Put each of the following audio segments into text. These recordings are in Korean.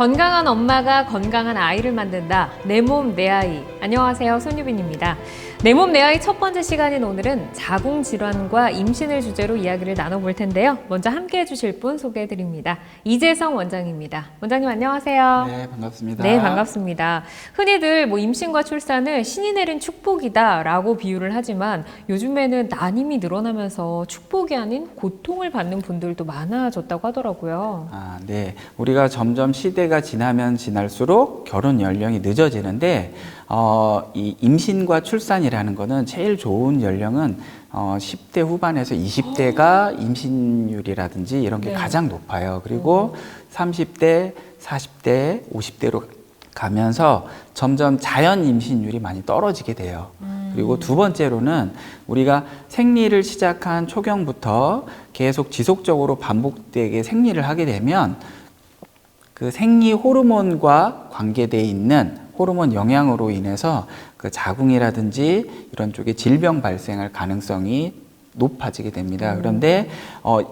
건강한 엄마가 건강한 아이를 만든다. 내 몸, 내 아이. 안녕하세요. 손유빈입니다. 내 몸, 내 아이 첫 번째 시간인 오늘은 자궁질환과 임신을 주제로 이야기를 나눠볼 텐데요. 먼저 함께 해주실 분 소개해드립니다. 이재성 원장입니다. 원장님 안녕하세요. 네, 반갑습니다. 네, 반갑습니다. 흔히들 임신과 출산을 신이 내린 축복이다라고 비유를 하지만 요즘에는 난임이 늘어나면서 축복이 아닌 고통을 받는 분들도 많아졌다고 하더라고요. 네. 우리가 점점 시대가 지나면 지날수록 결혼 연령이 늦어지는데 이 임신과 출산이라는 거는 제일 좋은 연령은 10대 후반에서 20대가 임신율이라든지 이런 게 네. 가장 높아요. 그리고 30대, 40대, 50대로 가면서 점점 자연 임신율이 많이 떨어지게 돼요. 그리고 두 번째로는 우리가 생리를 시작한 초경부터 계속 지속적으로 반복되게 생리를 하게 되면 그 생리 호르몬과 관계되어 있는 호르몬 영향으로 인해서 그 자궁이라든지 이런 쪽에 질병 발생할 가능성이 높아지게 됩니다. 그런데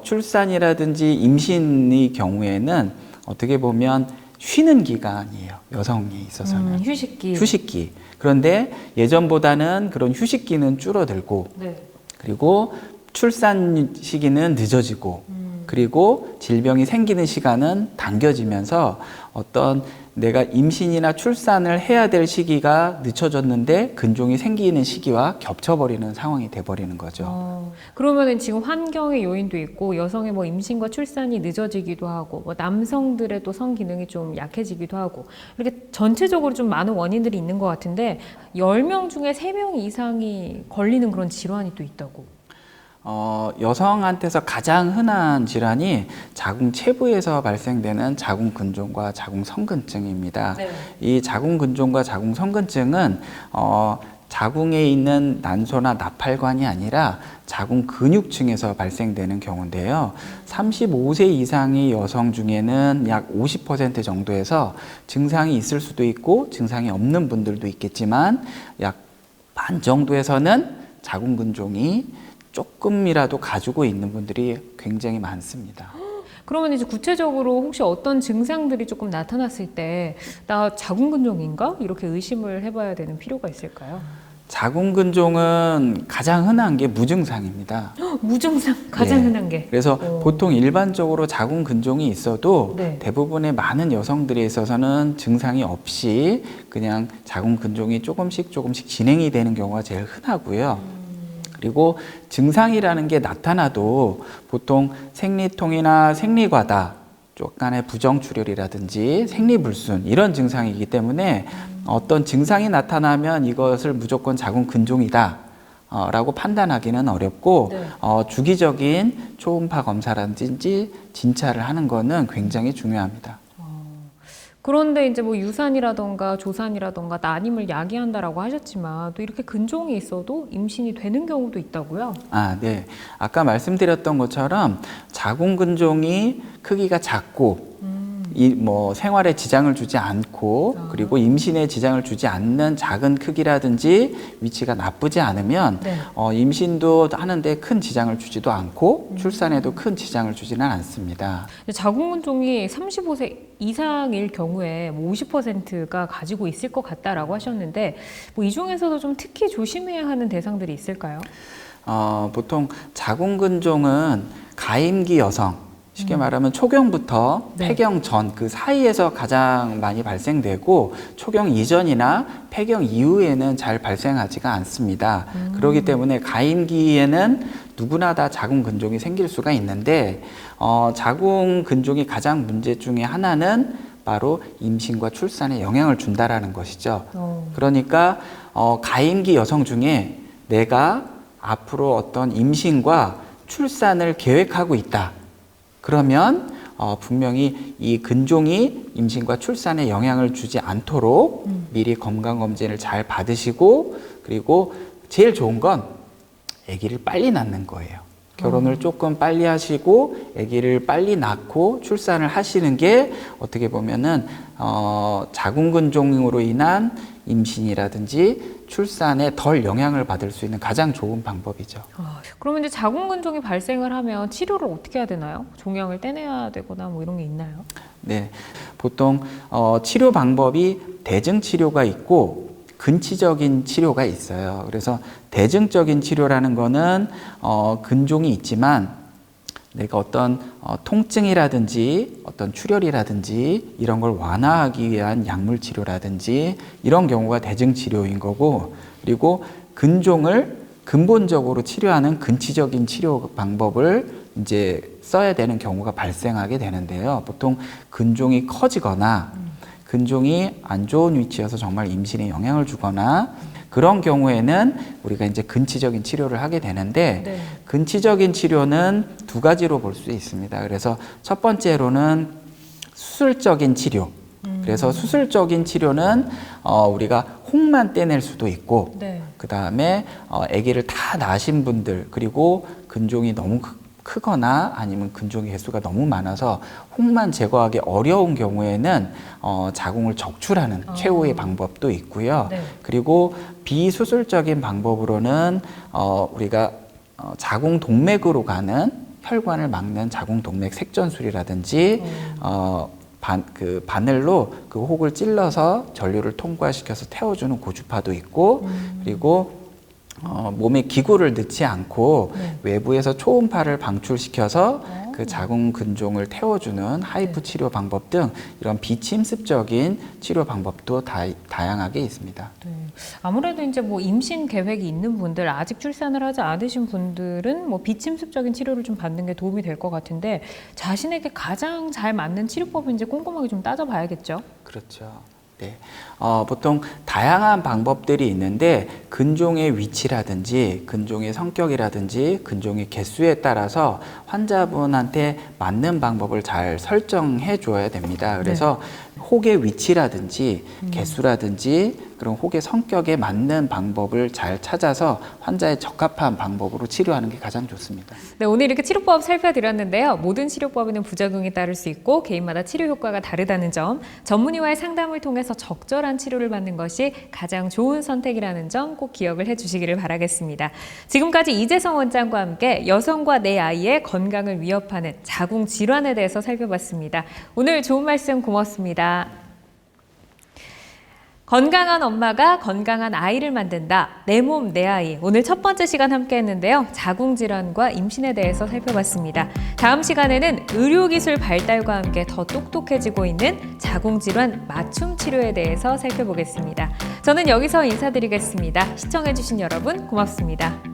출산이라든지 임신의 경우에는 어떻게 보면 쉬는 기간이에요. 여성에 있어서는. 휴식기. 그런데 예전보다는 그런 휴식기는 줄어들고 네. 그리고 출산 시기는 늦어지고 그리고 질병이 생기는 시간은 당겨지면서 어떤 내가 임신이나 출산을 해야 될 시기가 늦춰졌는데 근종이 생기는 시기와 겹쳐버리는 상황이 돼버리는 거죠. 그러면은 지금 환경의 요인도 있고 여성의 임신과 출산이 늦어지기도 하고 남성들의 또 성기능이 좀 약해지기도 하고 이렇게 전체적으로 좀 많은 원인들이 있는 것 같은데 10명 중에 3명 이상이 걸리는 그런 질환이 또 있다고. 여성한테서 가장 흔한 질환이 자궁 체부에서 발생되는 자궁근종과 자궁성근증입니다. 네. 이 자궁근종과 자궁성근증은 자궁에 있는 난소나 나팔관이 아니라 자궁 근육층에서 발생되는 경우인데요. 35세 이상의 여성 중에는 약 50% 정도에서 증상이 있을 수도 있고 증상이 없는 분들도 있겠지만 약 반 정도에서는 자궁근종이 조금이라도 가지고 있는 분들이 굉장히 많습니다. 그러면 이제 구체적으로 혹시 어떤 증상들이 조금 나타났을 때 나 자궁근종인가? 이렇게 의심을 해봐야 되는 필요가 있을까요? 자궁근종은 가장 흔한 게 무증상입니다. 무증상 가장 예. 흔한 게. 그래서 보통 일반적으로 자궁근종이 있어도 네. 대부분의 많은 여성들에 있어서는 증상이 없이 그냥 자궁근종이 조금씩 진행이 되는 경우가 제일 흔하고요. 그리고 증상이라는 게 나타나도 보통 생리통이나 생리과다, 약간의 부정출혈이라든지 생리불순 이런 증상이기 때문에 어떤 증상이 나타나면 이것을 무조건 자궁근종이다 라고 판단하기는 어렵고 네. 주기적인 초음파 검사라든지 진찰을 하는 거는 굉장히 중요합니다. 그런데 이제 유산이라던가 조산이라던가 난임을 야기한다라고 하셨지만 또 이렇게 근종이 있어도 임신이 되는 경우도 있다고요? 네. 아까 말씀드렸던 것처럼 자궁근종이 크기가 작고 생활에 지장을 주지 않고 그리고 임신에 지장을 주지 않는 작은 크기라든지 위치가 나쁘지 않으면 네. 임신도 하는데 큰 지장을 주지도 않고 출산에도 큰 지장을 주지는 않습니다. 자궁근종이 35세 이상일 경우에 50%가 가지고 있을 것 같다라고 하셨는데 이 중에서도 좀 특히 조심해야 하는 대상들이 있을까요? 보통 자궁근종은 가임기 여성 쉽게 말하면 초경부터 네. 폐경 전 그 사이에서 가장 많이 발생되고 초경 이전이나 폐경 이후에는 잘 발생하지가 않습니다. 그렇기 때문에 가임기에는 누구나 다 자궁근종이 생길 수가 있는데 자궁근종이 가장 문제 중에 하나는 바로 임신과 출산에 영향을 준다라는 것이죠. 그러니까 가임기 여성 중에 내가 앞으로 어떤 임신과 출산을 계획하고 있다. 그러면 분명히 이 근종이 임신과 출산에 영향을 주지 않도록 미리 건강검진을 잘 받으시고 그리고 제일 좋은 건 아기를 빨리 낳는 거예요. 결혼을 조금 빨리 하시고 아기를 빨리 낳고 출산을 하시는 게 어떻게 보면은 자궁근종으로 인한 임신이라든지 출산에 덜 영향을 받을 수 있는 가장 좋은 방법이죠. 그러면 이제 자궁근종이 발생을 하면 치료를 어떻게 해야 되나요? 종양을 떼내야 되거나 뭐 이런 게 있나요? 네, 보통 치료 방법이 대증 치료가 있고 근치적인 치료가 있어요. 그래서 대증적인 치료라는 거는 근종이 있지만 내가 어떤 통증이라든지 어떤 출혈이라든지 이런 걸 완화하기 위한 약물 치료라든지 이런 경우가 대증 치료인 거고, 그리고 근종을 근본적으로 치료하는 근치적인 치료 방법을 이제 써야 되는 경우가 발생하게 되는데요. 보통 근종이 커지거나 근종이 안 좋은 위치여서 정말 임신에 영향을 주거나 그런 경우에는 우리가 이제 근치적인 치료를 하게 되는데, 네. 근치적인 치료는 두 가지로 볼 수 있습니다. 그래서 첫 번째로는 수술적인 치료. 그래서 수술적인 치료는 우리가 혹만 떼낼 수도 있고, 네. 그 다음에 아기를 다 낳으신 분들, 그리고 근종이 너무 크거나 아니면 근종의 개수가 너무 많아서 혹만 제거하기 어려운 경우에는 자궁을 적출하는 최후의 방법도 있고요. 네. 그리고 비수술적인 방법으로는 우리가 자궁 동맥으로 가는 혈관을 막는 자궁 동맥 색전술이라든지 바늘로 그 혹을 찔러서 전류를 통과시켜서 태워주는 고주파도 있고, 그리고 몸에 기구를 넣지 않고 네. 외부에서 초음파를 방출시켜서 그 자궁 근종을 태워주는 하이프 치료 방법 등 이런 비침습적인 치료 방법도 다양하게 있습니다. 네. 아무래도 이제 뭐 임신 계획이 있는 분들, 아직 출산을 하지 않으신 분들은 뭐 비침습적인 치료를 좀 받는 게 도움이 될 것 같은데, 자신에게 가장 잘 맞는 치료법을 이제 꼼꼼하게 좀 따져봐야겠죠. 그렇죠. 네. 보통 다양한 방법들이 있는데 근종의 위치라든지 근종의 성격이라든지 근종의 개수에 따라서 환자분한테 맞는 방법을 잘 설정해 줘야 됩니다. 그래서 혹의 위치라든지 개수라든지 그런 혹의 성격에 맞는 방법을 잘 찾아서 환자에 적합한 방법으로 치료하는 게 가장 좋습니다. 네, 오늘 이렇게 치료법 살펴드렸는데요. 모든 치료법에는 부작용이 따를 수 있고 개인마다 치료 효과가 다르다는 점, 전문의와의 상담을 통해서 적절한 치료를 받는 것이 가장 좋은 선택이라는 점 꼭 기억을 해주시기를 바라겠습니다. 지금까지 이재성 원장과 함께 여성과 내 아이의 건강을 위협하는 자궁 질환에 대해서 살펴봤습니다. 오늘 좋은 말씀 고맙습니다. 건강한 엄마가 건강한 아이를 만든다. 내 몸, 내 아이. 오늘 첫 번째 시간 함께 했는데요. 자궁질환과 임신에 대해서 살펴봤습니다. 다음 시간에는 의료기술 발달과 함께 더 똑똑해지고 있는 자궁질환 맞춤 치료에 대해서 살펴보겠습니다. 저는 여기서 인사드리겠습니다. 시청해주신 여러분 고맙습니다.